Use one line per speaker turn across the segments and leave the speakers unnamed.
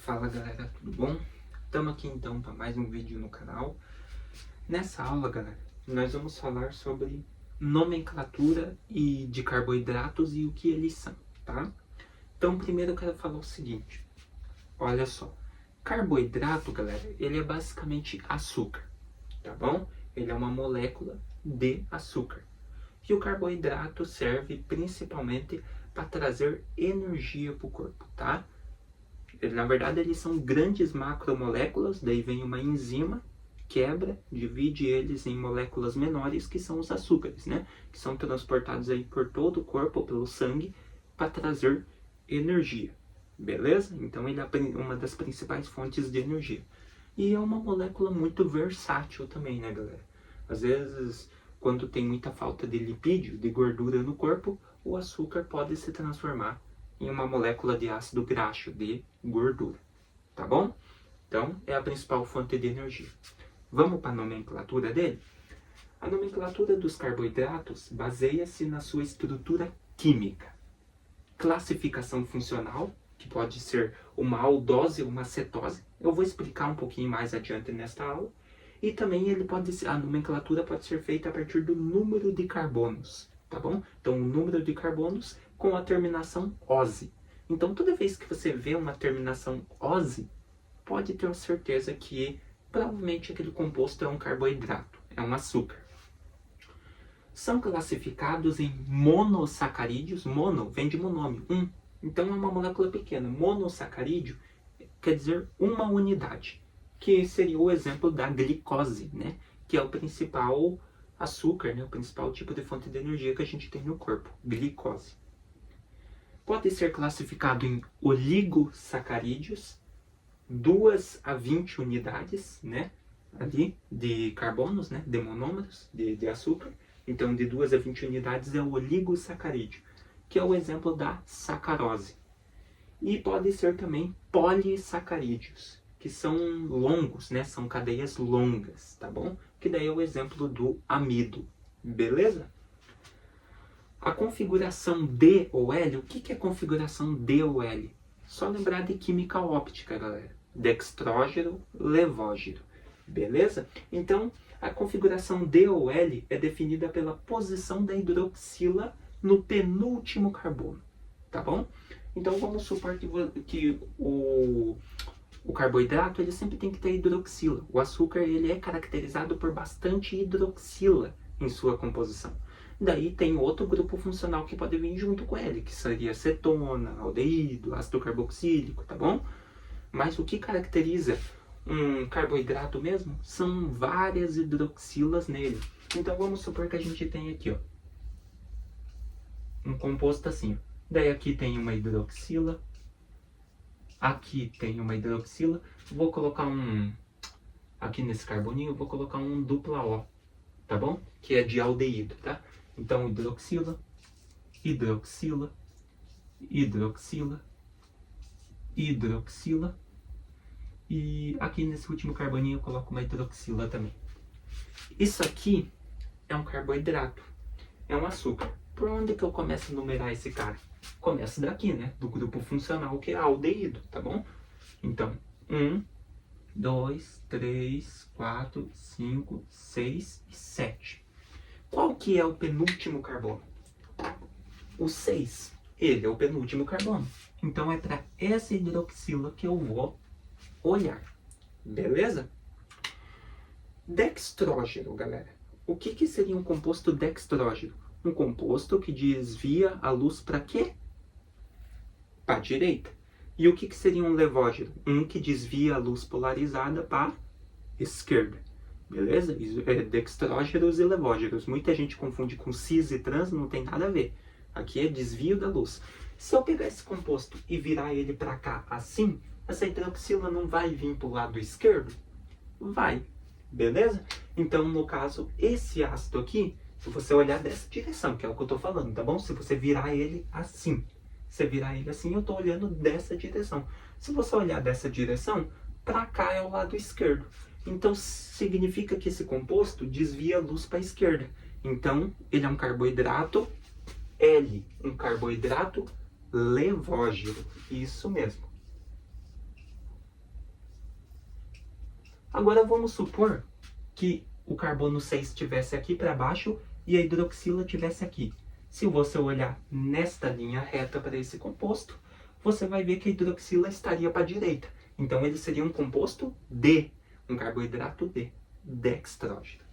Fala galera, tudo bom? Estamos aqui então para mais um vídeo no canal. Nessa aula, galera, nós vamos falar sobre nomenclatura de carboidratos e o que eles são, tá? Então primeiro eu quero falar o seguinte, olha só. Carboidrato, galera, ele é basicamente açúcar, tá bom? Ele é uma molécula de açúcar. E o carboidrato serve principalmente para trazer energia para o corpo, tá? Na verdade, eles são grandes macromoléculas, daí vem uma enzima, quebra, divide eles em moléculas menores, que são os açúcares, né? Que são transportados aí por todo o corpo, pelo sangue, para trazer energia, beleza? Então, ele é uma das principais fontes de energia. E é uma molécula muito versátil também, né, galera? Às vezes, quando tem muita falta de lipídio, de gordura no corpo, o açúcar pode se transformar em uma molécula de ácido graxo, de gordura, tá bom? Então, é a principal fonte de energia. Vamos para a nomenclatura dele? A nomenclatura dos carboidratos baseia-se na sua estrutura química. Classificação funcional, que pode ser uma aldose ou uma cetose. Eu vou explicar um pouquinho mais adiante nesta aula. E também a nomenclatura pode ser feita a partir do número de carbonos, tá bom? Então, o número de carbonos com a terminação -ose. Então, toda vez que você vê uma terminação -ose, pode ter certeza que provavelmente aquele composto é um carboidrato, é um açúcar. São classificados em monossacarídeos. Mono vem de monômio, um. Então, é uma molécula pequena. Monossacarídeo quer dizer uma unidade, que seria o exemplo da glicose, né? Que é o principal açúcar, né? O principal tipo de fonte de energia que a gente tem no corpo, glicose. Pode ser classificado em oligosacarídeos, 2 a 20 unidades, né? Ali, de carbonos, né? De monômeros, de açúcar. Então, de 2 a 20 unidades é o oligosacarídeo, que é o exemplo da sacarose. E pode ser também polissacarídeos, que são longos, né? São cadeias longas, tá bom? Que daí é o exemplo do amido, beleza? A configuração D ou L, o que é configuração D ou L? Só lembrar de química óptica, galera. Dextrógeno, levógeno, beleza? Então, a configuração D ou L é definida pela posição da hidroxila no penúltimo carbono, tá bom? Então, vamos supor que o carboidrato ele sempre tem que ter hidroxila. O açúcar ele é caracterizado por bastante hidroxila em sua composição. Daí tem outro grupo funcional que pode vir junto com ele, que seria cetona, aldeído, ácido carboxílico, tá bom? Mas o que caracteriza um carboidrato mesmo são várias hidroxilas nele. Então vamos supor que a gente tem aqui, ó, um composto assim. Daí aqui tem uma hidroxila, aqui tem uma hidroxila. Vou colocar aqui nesse carboninho, vou colocar um dupla O, tá bom? Que é de aldeído, tá? Então, hidroxila, hidroxila, hidroxila, hidroxila. E aqui nesse último carboninho eu coloco uma hidroxila também. Isso aqui é um carboidrato, é um açúcar. Por onde que eu começo a numerar esse cara? Começo daqui, né? Do grupo funcional que é aldeído, tá bom? Então, 1, 2, 3, 4, 5, 6 e 7. Qual que é o penúltimo carbono? O 6. Ele é o penúltimo carbono. Então é para essa hidroxila que eu vou olhar. Beleza? Dextrógeno, galera. O que seria um composto dextrógeno? Um composto que desvia a luz para quê? Para a direita. E o que seria um levógeno? Um que desvia a luz polarizada para a esquerda. Beleza? Dextrógenos e levógenos. Muita gente confunde com cis e trans, não tem nada a ver. Aqui é desvio da luz. Se eu pegar esse composto e virar ele para cá assim, essa hidroxila não vai vir para o lado esquerdo? Vai. Beleza? Então, no caso, esse ácido aqui, se você olhar dessa direção, que é o que eu estou falando, tá bom? Se você virar ele assim. Se virar ele assim, eu estou olhando dessa direção. Se você olhar dessa direção, para cá é o lado esquerdo. Então, significa que esse composto desvia a luz para a esquerda. Então, ele é um carboidrato L, um carboidrato levógeno. Isso mesmo. Agora vamos supor que o carbono 6 estivesse aqui para baixo e a hidroxila estivesse aqui. Se você olhar nesta linha reta para esse composto, você vai ver que a hidroxila estaria para a direita. Então ele seria um composto D, um carboidrato D, dextrógeno.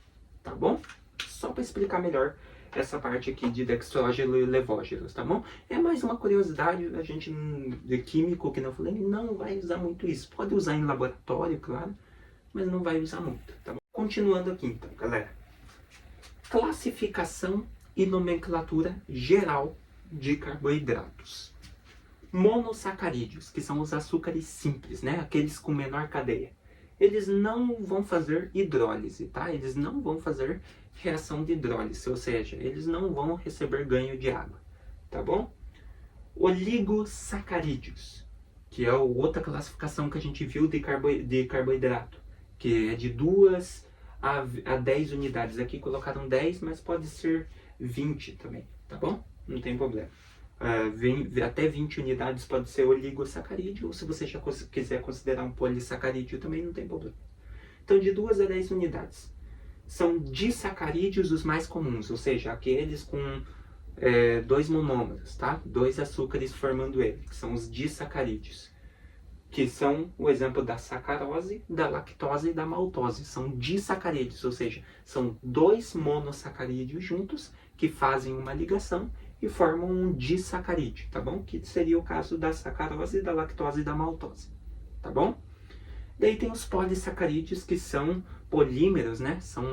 Tá bom? Só para explicar melhor essa parte aqui de dextrógeno e levógenos, tá bom? É mais uma curiosidade, a gente de químico, que não falei, não vai usar muito isso. Pode usar em laboratório, claro, mas não vai usar muito, tá bom? Continuando aqui então, galera. Classificação e nomenclatura geral de carboidratos. Monossacarídeos, que são os açúcares simples, né? Aqueles com menor cadeia. Eles não vão fazer hidrólise, tá? Eles não vão fazer reação de hidrólise, ou seja, eles não vão receber ganho de água, tá bom? Oligosacarídeos, que é a outra classificação que a gente viu de carboidrato, que é de 2 a 10 unidades. Aqui colocaram 10, mas pode ser 20 também, tá bom? Não tem problema. Até 20 unidades pode ser oligosacarídeo, ou se você já quiser considerar um polissacarídeo também, não tem problema. Então, de 2 a 10 unidades. São disacarídeos os mais comuns, ou seja, aqueles com 2 monômeros, tá? 2 açúcares formando ele, que são os disacarídeos. Que são o exemplo da sacarose, da lactose e da maltose. São disacarídeos, ou seja, são 2 monossacarídeos juntos que fazem uma ligação e formam um disacarídeo, tá bom? Que seria o caso da sacarose, da lactose e da maltose, tá bom? Daí tem os polissacarídeos, que são polímeros, né? São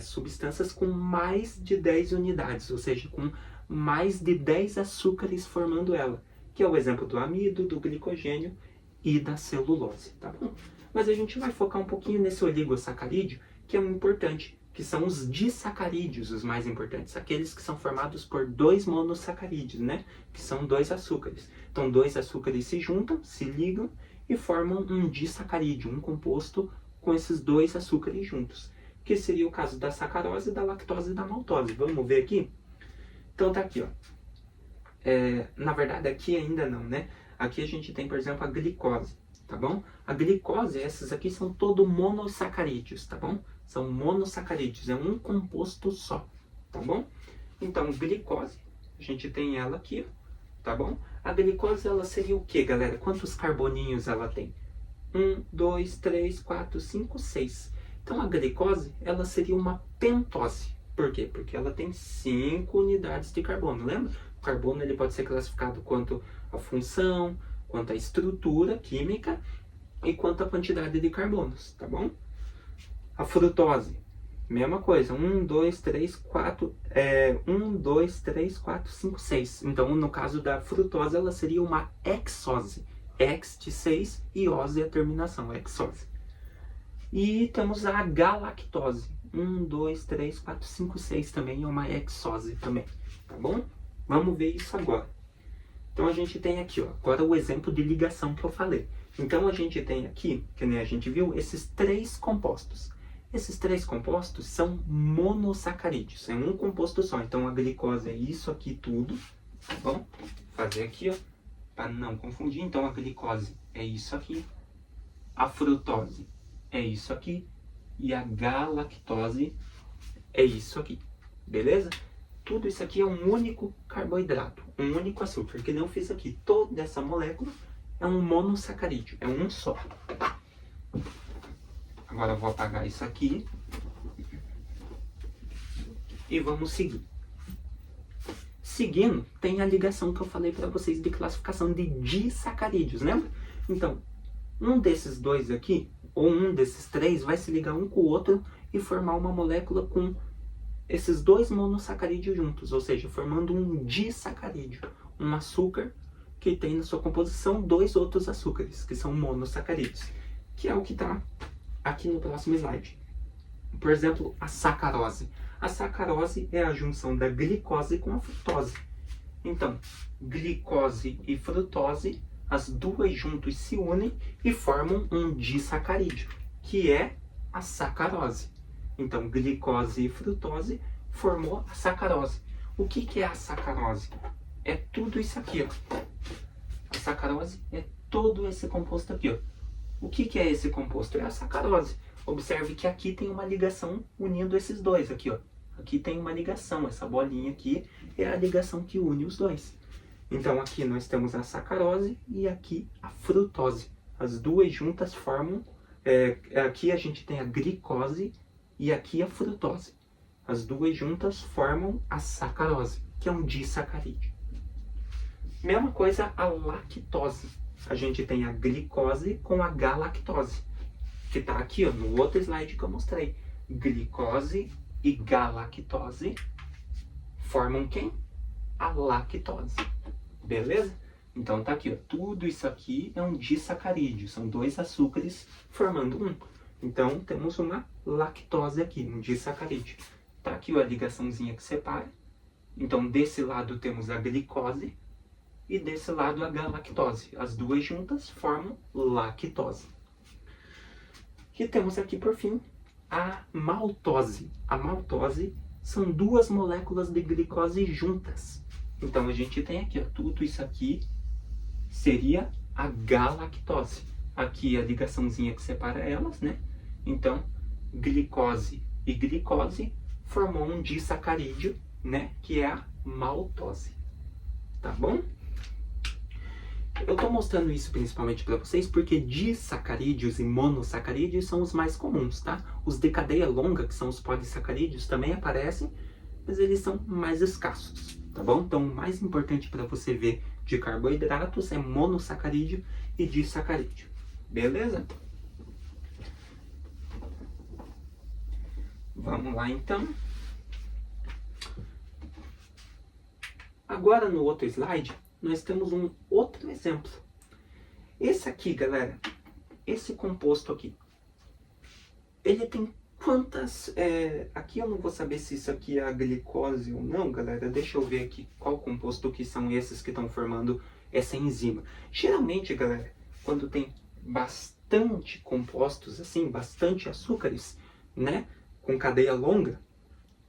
substâncias com mais de 10 unidades, ou seja, com mais de 10 açúcares formando ela, que é o exemplo do amido, do glicogênio e da celulose, tá bom? Mas a gente vai focar um pouquinho nesse oligosacarídeo, que é muito importante, que são os disacarídeos, os mais importantes, aqueles que são formados por 2 monossacarídeos, né? Que são 2 açúcares. Então, 2 açúcares se juntam, se ligam e formam um disacarídeo, um composto com esses 2 açúcares juntos, que seria o caso da sacarose, da lactose e da maltose. Vamos ver aqui? Então, tá aqui, ó. Na verdade, aqui ainda não, né? Aqui a gente tem, por exemplo, a glicose, tá bom? A glicose, esses aqui são todos monossacarídeos, tá bom? São monossacarídeos, é um composto só, tá bom? Então, glicose, a gente tem ela aqui, tá bom? A glicose, ela seria o que, galera? Quantos carboninhos ela tem? 1, 2, 3, 4, 5, 6. Então, a glicose, ela seria uma pentose. Por quê? Porque ela tem 5 unidades de carbono, lembra? O carbono, ele pode ser classificado quanto a função, quanto a estrutura química e quanto a quantidade de carbonos, tá bom? A frutose, mesma coisa, 1, 2, 3, 4, 1, 2, 3, 4, 5, 6. Então, no caso da frutose, ela seria uma hexose. Hex de 6 e ose é a terminação, hexose. E temos a galactose. 1, 2, 3, 4, 5, 6 também é uma hexose também, tá bom? Vamos ver isso agora. Então, a gente tem aqui, ó, agora o exemplo de ligação que eu falei. Então, a gente tem aqui, que nem a gente viu, esses 3 compostos. Esses 3 compostos são monossacarídeos, é um composto só. Então, a glicose é isso aqui tudo, tá bom? Vou fazer aqui, ó, para não confundir. Então, a glicose é isso aqui, a frutose é isso aqui e a galactose é isso aqui, beleza? Tudo isso aqui é um único carboidrato, um único açúcar, que nem eu fiz aqui. Toda essa molécula é um monossacarídeo, é um só. Agora eu vou apagar isso aqui e vamos seguir. Seguindo, tem a ligação que eu falei para vocês de classificação de disacarídeos, lembra? Então, um desses 2 aqui, ou um desses 3, vai se ligar um com o outro e formar uma molécula com esses 2 monossacarídeos juntos, ou seja, formando um disacarídeo, um açúcar que tem na sua composição 2 outros açúcares, que são monossacarídeos, que é o que está aqui no próximo slide. Por exemplo, a sacarose. A sacarose é a junção da glicose com a frutose. Então, glicose e frutose, as 2 juntos se unem e formam um disacarídeo, que é a sacarose. Então, glicose e frutose formou a sacarose. O que é a sacarose? É tudo isso aqui, ó. A sacarose é todo esse composto aqui, ó. O que é esse composto? É a sacarose. Observe que aqui tem uma ligação unindo esses dois aqui, ó. Aqui tem uma ligação, essa bolinha aqui é a ligação que une os dois. Então aqui nós temos a sacarose e aqui a frutose. As duas juntas formam, aqui a gente tem a glicose e aqui a frutose. As duas juntas formam a sacarose, que é um disacarídeo. Mesma coisa a lactose. A gente tem a glicose com a galactose, que está aqui ó, no outro slide que eu mostrei. Glicose e galactose formam quem? A lactose. Beleza? Então tá aqui, ó, tudo isso aqui é um disacarídeo, são dois açúcares formando um. Então temos uma lactose aqui, um disacarídeo. Tá aqui ó, a ligaçãozinha que separa. Então desse lado temos a glicose e desse lado a galactose. As duas juntas formam lactose. E temos aqui por fim a maltose. A maltose são duas moléculas de glicose juntas. Então a gente tem aqui, ó, tudo isso aqui seria a galactose. Aqui a ligaçãozinha que separa elas, né? Então, glicose e glicose formou um disacarídeo, né? Que é a maltose. Tá bom? Eu estou mostrando isso principalmente para vocês porque disacarídeos e monossacarídeos são os mais comuns, tá? Os de cadeia longa, que são os polissacarídeos, também aparecem, mas eles são mais escassos, tá bom? Então, o mais importante para você ver de carboidratos é monossacarídeo e disacarídeo, beleza? Vamos lá, então. Agora, no outro slide, nós temos um outro exemplo. Esse aqui, galera, esse composto aqui, ele tem quantas... aqui eu não vou saber se isso aqui é a glicose ou não, galera. Deixa eu ver aqui qual composto que são esses que estão formando essa enzima. Geralmente, galera, quando tem bastante compostos, assim, bastante açúcares, né, com cadeia longa,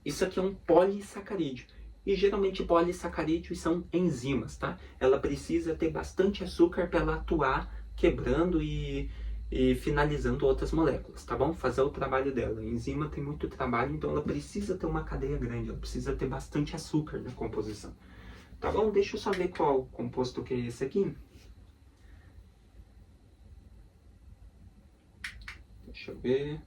isso aqui é um polissacarídeo. E geralmente polissacarídeos são enzimas, tá? Ela precisa ter bastante açúcar para ela atuar quebrando e finalizando outras moléculas, tá bom? Fazer o trabalho dela. A enzima tem muito trabalho, então ela precisa ter uma cadeia grande, ela precisa ter bastante açúcar na composição. Tá bom? Deixa eu só ver qual composto que é esse aqui. Deixa eu ver...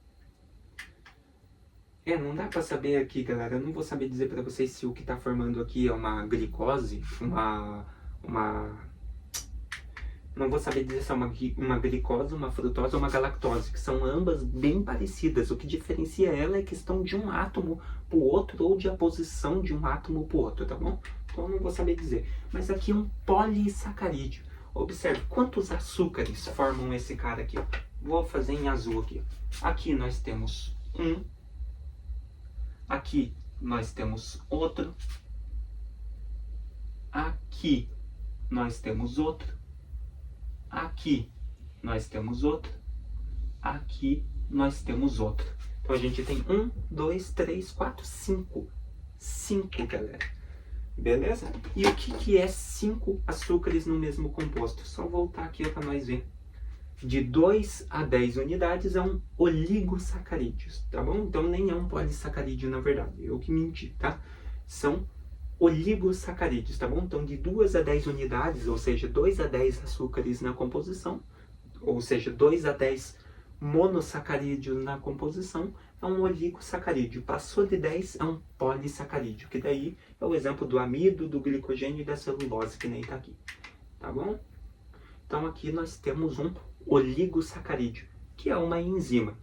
não dá pra saber aqui, galera. Eu não vou saber dizer pra vocês se o que tá formando aqui é uma glicose, Não vou saber dizer se é uma glicose, uma frutose ou uma galactose, que são ambas bem parecidas. O que diferencia ela é a questão de um átomo pro outro ou de a posição de um átomo pro outro, tá bom? Então eu não vou saber dizer. Mas aqui é um polissacarídeo. Observe quantos açúcares formam esse cara aqui. Vou fazer em azul aqui. Aqui nós temos um. Aqui nós temos outro. Aqui nós temos outro. Aqui nós temos outro. Aqui nós temos outro. Então a gente tem 1, 2, 3, 4, 5. 5, galera. Beleza? E o que é 5 açúcares no mesmo composto? Só voltar aqui para nós ver. De 2 a 10 unidades é um oligosacarídeo, tá bom? Então nem é um polissacarídeo na verdade, eu que menti, tá? São oligosacarídeos, tá bom? Então de 2 a 10 unidades, ou seja, 2 a 10 açúcares na composição, ou seja, 2 a 10 monossacarídeos na composição, é um oligosacarídeo. Passou de 10 é um polissacarídeo, que daí é o exemplo do amido, do glicogênio e da celulose, que nem tá aqui, tá bom? Então aqui nós temos um oligosacarídeo, que é uma enzima.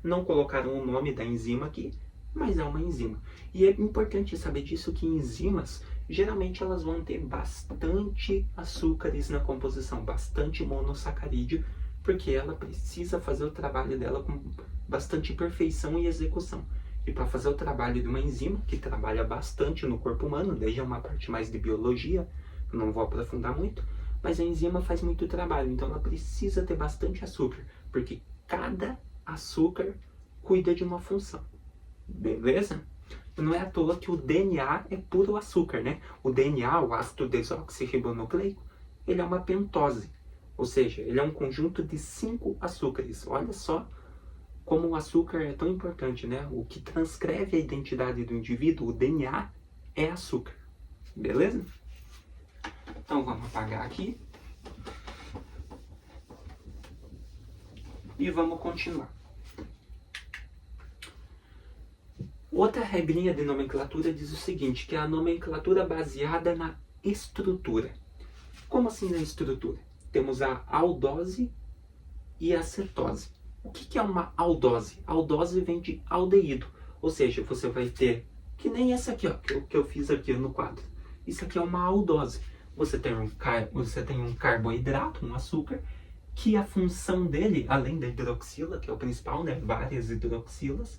Não colocaram o nome da enzima aqui, mas é uma enzima. E é importante saber disso que enzimas, geralmente elas vão ter bastante açúcares na composição, bastante monossacarídeo, porque ela precisa fazer o trabalho dela com bastante perfeição e execução. E para fazer o trabalho de uma enzima, que trabalha bastante no corpo humano, daí já é uma parte mais de biologia, não vou aprofundar muito, mas a enzima faz muito trabalho, então ela precisa ter bastante açúcar, porque cada açúcar cuida de uma função. Beleza? Não é à toa que o DNA é puro açúcar, né? O DNA, o ácido desoxirribonucleico, ele é uma pentose. Ou seja, ele é um conjunto de 5 açúcares. Olha só como o açúcar é tão importante, né? O que transcreve a identidade do indivíduo, o DNA, é açúcar. Beleza? Então vamos apagar aqui. E vamos continuar. Outra regrinha de nomenclatura diz o seguinte, que é a nomenclatura baseada na estrutura. Como assim na estrutura? Temos a aldose e a cetose. O que é uma aldose? Aldose vem de aldeído, ou seja, você vai ter, que nem essa aqui, ó, que eu fiz aqui no quadro. Isso aqui é uma aldose. Você tem um carboidrato, um açúcar, que a função dele, além da hidroxila, que é o principal, né, várias hidroxilas,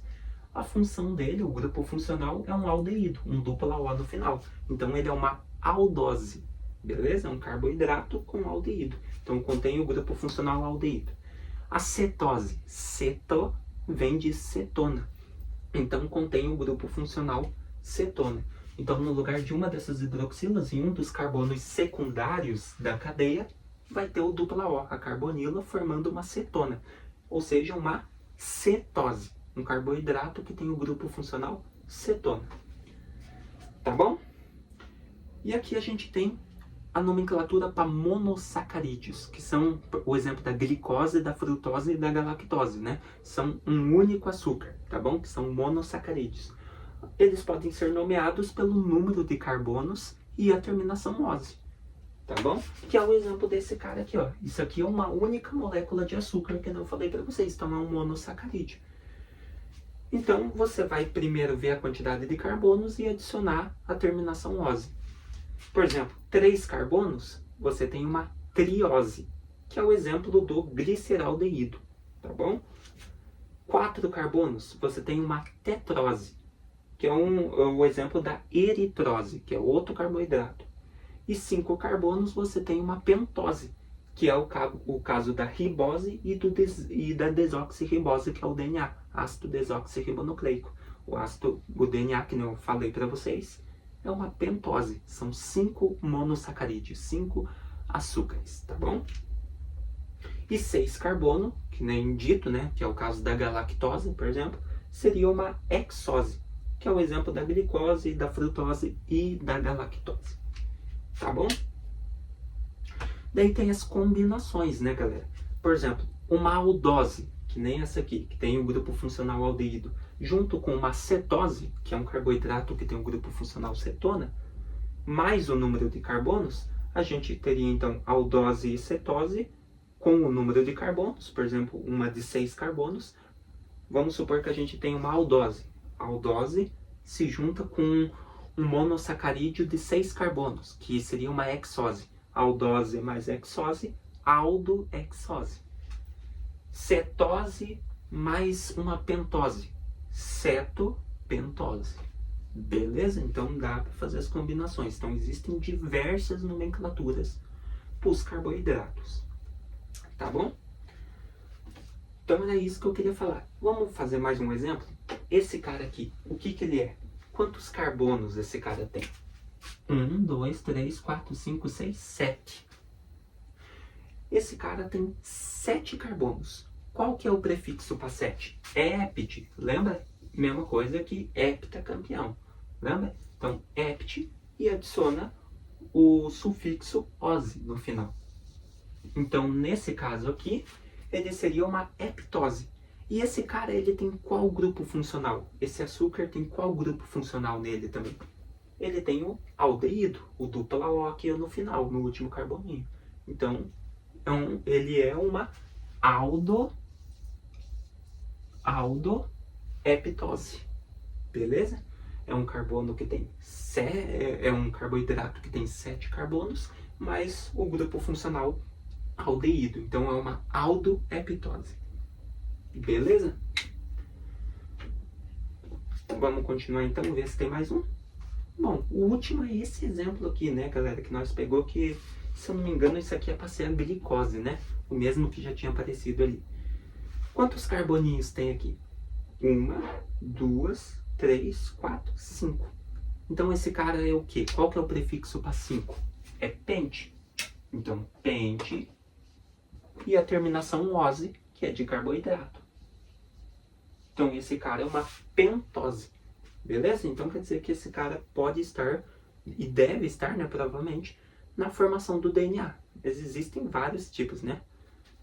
a função dele, o grupo funcional, é um aldeído, um dupla O no final. Então ele é uma aldose, beleza? É um carboidrato com aldeído. Então contém o grupo funcional aldeído. A cetose, ceto, vem de cetona. Então contém o grupo funcional cetona. Então no lugar de uma dessas hidroxilas, em um dos carbonos secundários da cadeia, vai ter o dupla O, a carbonila, formando uma cetona. Ou seja, uma cetose. Um carboidrato que tem o grupo funcional cetona. Tá bom? E aqui a gente tem a nomenclatura para monossacarídeos, que são o exemplo da glicose, da frutose e da galactose, né? São um único açúcar, tá bom? Que são monossacarídeos. Eles podem ser nomeados pelo número de carbonos e a terminação -ose, tá bom? Que é o exemplo desse cara aqui, ó. Isso aqui é uma única molécula de açúcar que eu falei para vocês, então é um monossacarídeo. Então, você vai primeiro ver a quantidade de carbonos e adicionar a terminação -ose. Por exemplo, 3 carbonos, você tem uma triose, que é o exemplo do gliceraldeído, tá bom? 4 carbonos, você tem uma tetrose, que é o exemplo da eritrose, que é outro carboidrato. E 5 carbonos, você tem uma pentose, que é o caso da ribose e da desoxirribose, que é o DNA, ácido desoxirribonucleico. O DNA, que eu falei para vocês, é uma pentose. São 5 monossacarídeos, 5 açúcares, tá bom? E 6 carbono, que nem dito, né, que é o caso da galactose, por exemplo, seria uma hexose, que é o exemplo da glicose, da frutose e da galactose. Tá bom? Daí tem as combinações, né, galera? Por exemplo, uma aldose, que nem essa aqui, que tem o grupo funcional aldeído, junto com uma cetose, que é um carboidrato que tem o grupo funcional cetona, mais o número de carbonos, a gente teria então aldose e cetose com o número de carbonos, por exemplo, uma de 6 carbonos. Vamos supor que a gente tem uma aldose. A aldose se junta com um monossacarídeo de 6 carbonos, que seria uma hexose. Aldose mais hexose, aldohexose. Cetose mais uma pentose, cetopentose. Beleza? Então dá para fazer as combinações. Então existem diversas nomenclaturas para os carboidratos. Tá bom? Então era isso que eu queria falar. Vamos fazer mais um exemplo? Esse cara aqui, o que ele é? Quantos carbonos esse cara tem? 1, 2, 3, 4, 5, 6, 7. Esse cara tem 7 carbonos. Qual que é o prefixo para 7? Hept. Lembra? Mesma coisa que heptacampeão. Lembra? Então, hept e adiciona o sufixo -ose no final. Então, nesse caso aqui, ele seria uma heptose. E esse cara, ele tem qual grupo funcional? Esse açúcar tem qual grupo funcional nele também? Ele tem o aldeído, o dupla O aqui no final, no último carboninho. Então, ele é uma aldoheptose. Beleza? É um carbono que tem é um carboidrato que tem 7 carbonos, mais o grupo funcional aldeído. Então é uma aldoheptose. Beleza? Vamos continuar então, ver se tem mais um. Bom, o último é esse exemplo aqui, né, galera, que nós pegou, que, se eu não me engano, isso aqui é para ser a glicose, né? O mesmo que já tinha aparecido ali. Quantos carboninhos tem aqui? 1, 2, 3, 4, 5. Então esse cara é o quê? Qual que é o prefixo para 5? É pente. Então, pente e a terminação ose, que é de carboidrato. Então esse cara é uma pentose, beleza? Então quer dizer que esse cara pode estar, e deve estar, né, provavelmente, na formação do DNA. Existem vários tipos, né?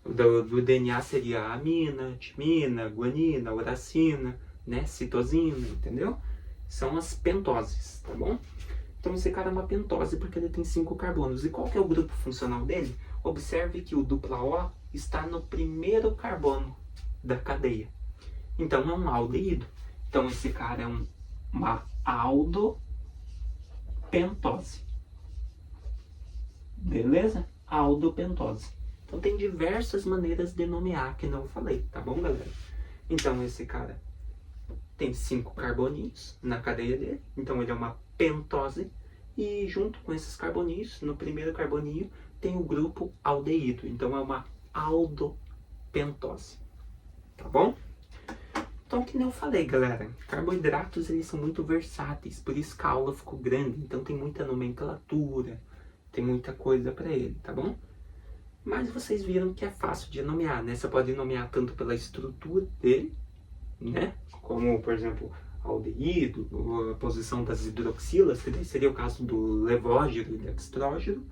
Do DNA seria a amina, timina, guanina, uracina, né, citosina, entendeu? São as pentoses, tá bom? Então esse cara é uma pentose porque ele tem 5 carbonos. E qual que é o grupo funcional dele? Observe que o dupla O está no primeiro carbono da cadeia. Então é um aldeído. Então esse cara é uma aldopentose. Beleza? Aldopentose. Então tem diversas maneiras de nomear que não eu falei, tá bom, galera? Então esse cara tem 5 carboninhos na cadeia dele, então ele é uma pentose, e junto com esses carboninhos, no primeiro carboninho, tem o grupo aldeído, então é uma aldopentose, tá bom? Então, que nem eu falei, galera, carboidratos eles são muito versáteis, por isso que a aula ficou grande, então tem muita nomenclatura, tem muita coisa para ele, tá bom? Mas vocês viram que é fácil de nomear, né? Você pode nomear tanto pela estrutura dele, né? Como, por exemplo, aldeído, a posição das hidroxilas, que seria o caso do levógiro e dextrógiro.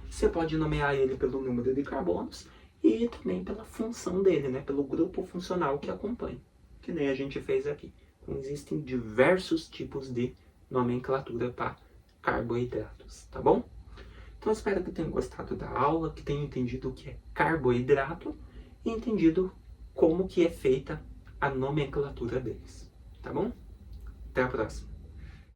Você pode nomear ele pelo número de carbonos e também pela função dele, né? Pelo grupo funcional que acompanha, que nem a gente fez aqui. Então, existem diversos tipos de nomenclatura para carboidratos, tá bom? Então, espero que tenham gostado da aula, que tenham entendido o que é carboidrato e entendido como que é feita a nomenclatura deles, tá bom? Até a próxima!